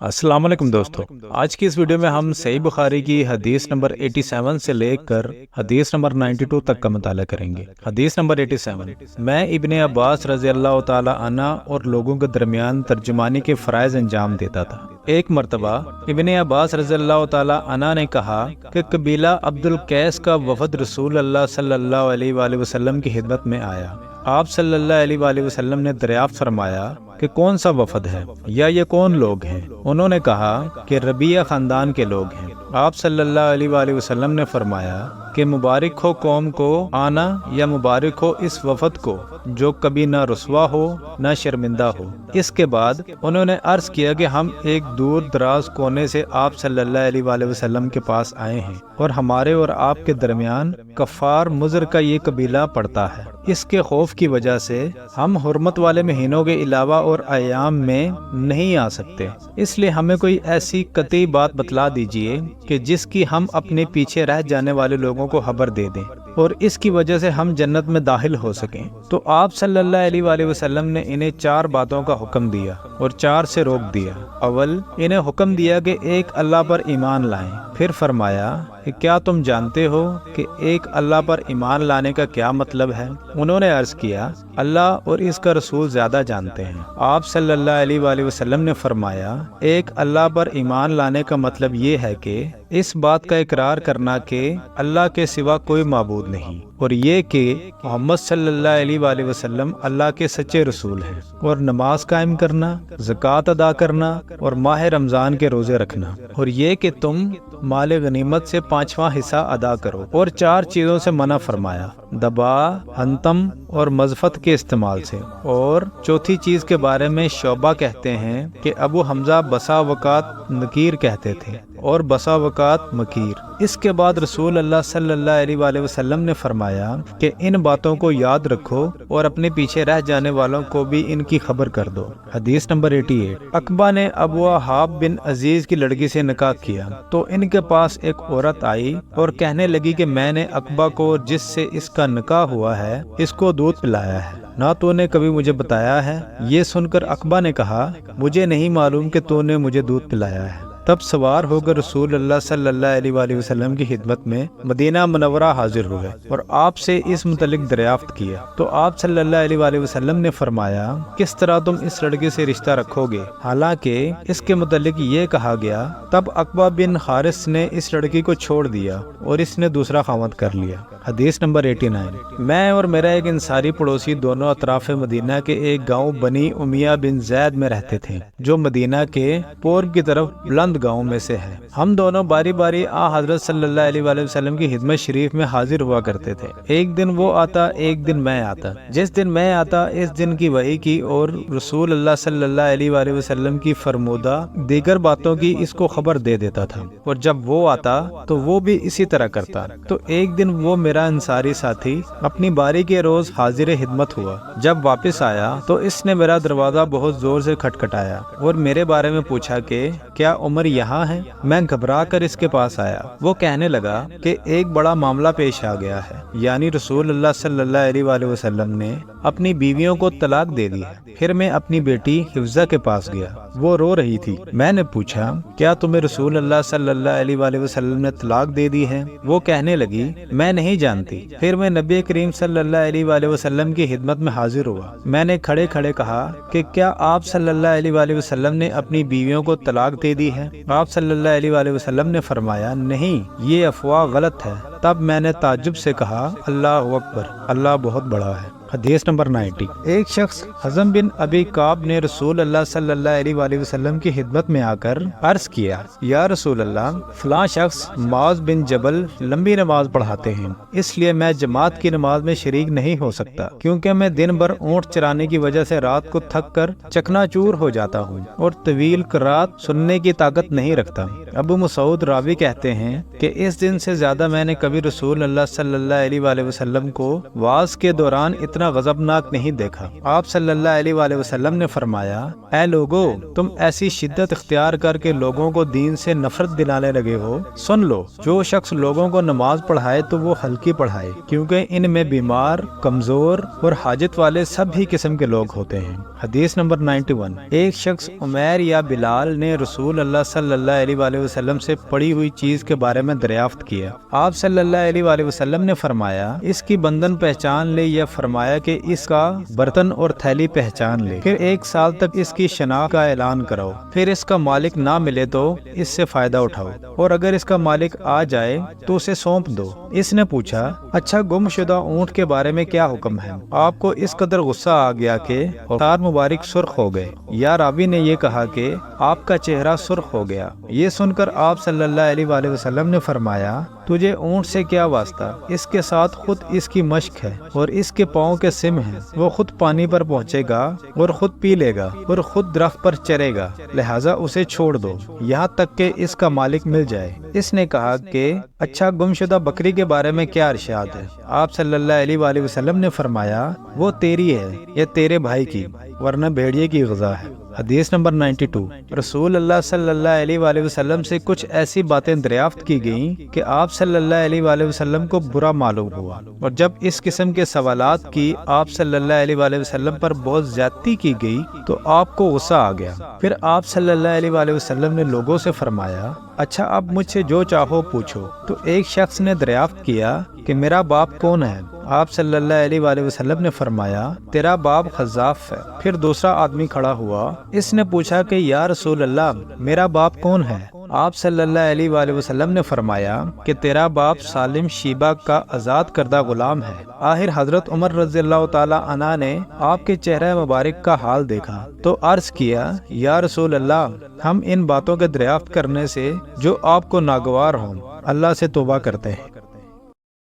अस्सलाम वालेकुम दोस्तों, आज की इस वीडियो में हम सही बुखारी की हदीस नंबर 87 से लेकर हदीस नंबर 92 तक का मुताला करेंगे। हदीस नंबर 87, मैं इब्ने अब्बास रज़ी अल्लाह ताला अन्हा और लोगों के दरमियान तर्जुमानी के फ़राइज़ अंजाम देता था। एक मर्तबा इब्ने अब्बास रज़ी अल्लाह ताला अन्हा ने कहा कि कबीला अब्दुल कैस का वफ़द रसूल अल्लाह सल्लल्लाहु अलैहि वसल्लम की खिदमत में आया। आप सल्लल्लाहु अलैहि वसल्लम ने दरियाफ्त फरमाया कि कौन सा वफद है या ये कौन लोग हैं। उन्होंने कहा कि रबिया खानदान के लोग हैं। आप सल्लल्लाहु अलैहि वसल्लम ने फरमाया कि मुबारक हो कौम को आना या मुबारक हो इस वफद को जो कभी ना रुसवा हो ना शर्मिंदा हो। इसके बाद उन्होंने अर्ज किया कि हम एक दूर दराज कोने से आप सल्लल्लाहु अलैहि वसल्लम के पास आए हैं और हमारे और आपके दरमियान कफ़ार मुज़र का ये कबीला पड़ता है। इसके खौफ की वजह से हम हुर्मत वाले महीनों के अलावा और अयाम में नहीं आ सकते, इसलिए हमें कोई ऐसी कतई बात बतला दीजिए कि जिसकी हम अपने पीछे रह जाने वाले लोगों को खबर दे दें और इसकी वजह से हम जन्नत में दाखिल हो सकें। तो आप सल्लल्लाहु अलैहि वसल्लम ने इन्हें 4 बातों का हुक्म दिया और 4 से रोक दिया। अव्वल, इन्हें हुक्म दिया कि एक अल्लाह पर ईमान लाएं। फिर फरमाया कि क्या तुम जानते हो कि एक अल्लाह पर ईमान लाने का क्या मतलब है? उन्होंने अर्ज किया, अल्लाह और इसका रसूल ज्यादा जानते हैं। आप सल्लल्लाहु अलैहि वसल्लम ने फरमाया, एक अल्लाह पर ईमान लाने का मतलब ये है कि इस बात का इकरार करना कि अल्लाह के सिवा कोई माबूद नहीं और ये कि मोहम्मद सल्लल्लाहु अलैहि वसल्लम अल्लाह के सच्चे रसूल हैं, और नमाज कायम करना, ज़कात अदा करना और माह रमज़ान के रोज़े रखना, और ये कि तुम माल गनीमत से 5वां हिस्सा अदा करो। और 4 चीज़ों से मना फरमाया, दबा, हंतम और मज़फ़त के इस्तेमाल से। और चौथी चीज़ के बारे में शोबा कहते हैं कि अबू हमजा बसा वक़ात नकीर कहते थे और बसा वक़ात मकीर। इसके बाद रसूल अल्लाह सल्लल्लाहु अलैहि वसल्लम ने फरमाया कि इन बातों को याद रखो और अपने पीछे रह जाने वालों को भी इनकी खबर कर दो। हदीस नंबर 88, अकबा ने अबू वहाब बिन अजीज की लड़की से निकाह किया तो इनके पास एक औरत आई और कहने लगी कि मैंने अकबा को जिससे इसका निकाह हुआ है इसको दूध पिलाया है, ना तूने कभी मुझे बताया है। ये सुनकर अकबा ने कहा, मुझे नहीं मालूम कि तूने मुझे दूध पिलाया है। तब सवार होकर रसूल अल्लाह सल्लल्लाहु अलैहि वसल्लम की खिदमत में मदीना मुनव्वरा हाजिर हुए और आपसे इस मुतल्लिक दरियाफ्त किया। तो आप सल्लल्लाहु अलैहि वसल्लम ने फरमाया, किस तरह तुम इस लड़के से रिश्ता रखोगे, हालांकि इसके मुतल्लिक ये कहा गया। तब अकबा बिन हारिस ने इस लड़की को छोड़ दिया और इसने दूसरा खामद कर लिया। हदीस नंबर 89, मैं और मेरा एक अंसारी पड़ोसी दोनों अतराफ मदीना के एक गांव बनी उमिया बिन जैद में रहते थे, जो मदीना के पूर्व की तरफ बुलंद गांव में से है। हम दोनों बारी बारी आ हजरत सल्लल्लाहु अलैहि वसल्लम की खिदमत शरीफ में हाजिर हुआ करते थे। एक दिन वो आता, एक दिन मैं आता। जिस दिन मैं आता इस दिन की वही की और रसूल अल्लाह सल्लल्लाहु अलैहि वसल्लम की फरमूदा दीगर बातों की इसको खबर दे देता था, और जब वो आता तो वो भी इसी तरह करता। तो एक दिन वो मेरा अंसारी साथी अपनी बारी के रोज हाजिर खिदमत हुआ। जब वापस आया तो इसने मेरा दरवाजा बहुत जोर से खटखटाया और मेरे बारे में पूछा कि क्या उमर यहाँ है? मैं घबरा कर इसके पास आया। वो कहने लगा कि एक बड़ा मामला पेश आ गया है, यानी रसूल अल्लाह सल्लल्लाहु अलैहि वसल्लम ने अपनी बीवियों को तलाक दे दी है। फिर मैं अपनी बेटी हिफ्जा के पास गया, वो रो रही थी। मैंने पूछा, क्या तुम्हें रसूल अल्लाह सल्लल्लाहु अलैहि वसल्लम ने तलाक दे दी है? वो कहने लगी, मैं नहीं जानती। फिर मैं नबी करीम सल्लल्लाहु अलैहि वसल्लम की खिदमत में हाजिर हुआ। मैंने खड़े खड़े कहा कि क्या आप सल्लल्लाहु अलैहि वसल्लम ने अपनी बीवियों को तलाक दे दी है? आप सल्लल्लाहु अलैहि वसल्लम ने फरमाया, नहीं, ये अफवाह गलत है। तब मैंने ताज्जुब से कहा, अल्लाह अकबर, अल्लाह बहुत बड़ा है। हदीस नंबर 90, एक शख्स हज़म बिन अबी काब ने रसूल अल्लाह सल्लल्लाहु अलैहि वसल्लम की खिदमत में आकर अर्ज किया, या रसूल अल्लाह, फलां शख्स मुआज़ बिन जबल लंबी नमाज पढ़ाते हैं, इसलिए मैं जमात की नमाज में शरीक नहीं हो सकता, क्योंकि मैं दिन भर ऊँट चराने की वजह से रात को थक कर चकनाचूर हो जाता हूँ और तवील क़रात सुनने की ताकत नहीं रखता। ابو مسعود راوی کہتے ہیں کہ اس دن سے زیادہ میں نے کبھی رسول اللہ صلی اللہ علیہ وآلہ وسلم کو وعظ کے دوران اتنا غضبناک نہیں دیکھا۔ آپ صلی اللہ علیہ وآلہ وسلم نے فرمایا، اے لوگو، تم ایسی شدت اختیار کر کے لوگوں کو دین سے نفرت دلانے لگے ہو، سن لو، جو شخص لوگوں کو نماز پڑھائے تو وہ ہلکی پڑھائے، کیونکہ ان میں بیمار، کمزور اور حاجت والے سب ہی قسم کے لوگ ہوتے ہیں۔ حدیث نمبر 91۔ ایک شخص عمیر یا بلال نے رسول اللہ صلی اللہ علیہ وآلہ وسلم سے پڑی ہوئی چیز کے بارے میں دریافت کیا۔ آپ صلی اللہ علیہ وآلہ وسلم نے فرمایا، اس کی بندن پہچان لے، یا فرمایا کہ اس کا برتن اور تھیلی پہچان لے، پھر 1 سال تک اس کی شناخت کا اعلان کرو، پھر اس کا مالک نہ ملے تو اس سے فائدہ اٹھاؤ، اور اگر اس کا مالک آ جائے تو اسے سونپ دو۔ اس نے پوچھا، اچھا گم شدہ اونٹ کے بارے میں کیا حکم ہے؟ آپ کو اس قدر غصہ آ گیا کہ اوتار مبارک سرخ ہو گئے، یا راوی نے یہ کہا کہ آپ کا چہرہ سرخ ہو گیا۔ یہ سن کر آپ صلی اللہ علیہ وآلہ وسلم نے فرمایا، تجھے اونٹ سے کیا واسطہ؟ اس کے ساتھ خود اس کی مشق ہے اور اس کے پاؤں کے سم ہیں، وہ خود پانی پر پہنچے گا اور خود پی لے گا اور خود درخت پر چرے گا، لہٰذا اسے چھوڑ دو یہاں تک کہ اس کا مالک مل جائے۔ اس نے کہا کہ اچھا گمشدہ بکری کے بارے میں کیا ارشاد ہے؟ آپ صلی اللہ علیہ وآلہ وسلم نے فرمایا، وہ تیری ہے یا تیرے بھائی کی، ورنہ بھیڑیے کی غذا ہے۔ حدیث نمبر 92۔ رسول اللہ صلی اللہ علیہ وآلہ وسلم سے کچھ ایسی باتیں دریافت کی گئیں کہ آپ صلی اللہ علیہ وآلہ وسلم کو برا معلوم ہوا، اور جب اس قسم کے سوالات کی آپ صلی اللہ علیہ وآلہ وسلم پر بہت زیادتی کی گئی تو آپ کو غصہ آ گیا۔ پھر آپ صلی اللہ علیہ وآلہ وسلم نے لوگوں سے فرمایا، اچھا اب مجھ سے جو چاہو پوچھو۔ تو ایک شخص نے دریافت کیا کہ میرا باپ کون ہے؟ آپ صلی اللہ علیہ وآلہ وسلم نے فرمایا، تیرا باپ خزاف ہے۔ پھر دوسرا آدمی کھڑا ہوا، اس نے پوچھا کہ یا رسول اللہ، میرا باپ کون ہے؟ آپ صلی اللہ علیہ وآلہ وسلم نے فرمایا کہ تیرا باپ سالم شیبہ کا آزاد کردہ غلام ہے۔ آخر حضرت عمر رضی اللہ تعالی عنہ نے آپ کے چہرہ مبارک کا حال دیکھا تو عرض کیا، یا رسول اللہ، ہم ان باتوں کے دریافت کرنے سے جو آپ کو ناگوار ہوں اللہ سے توبہ کرتے ہیں۔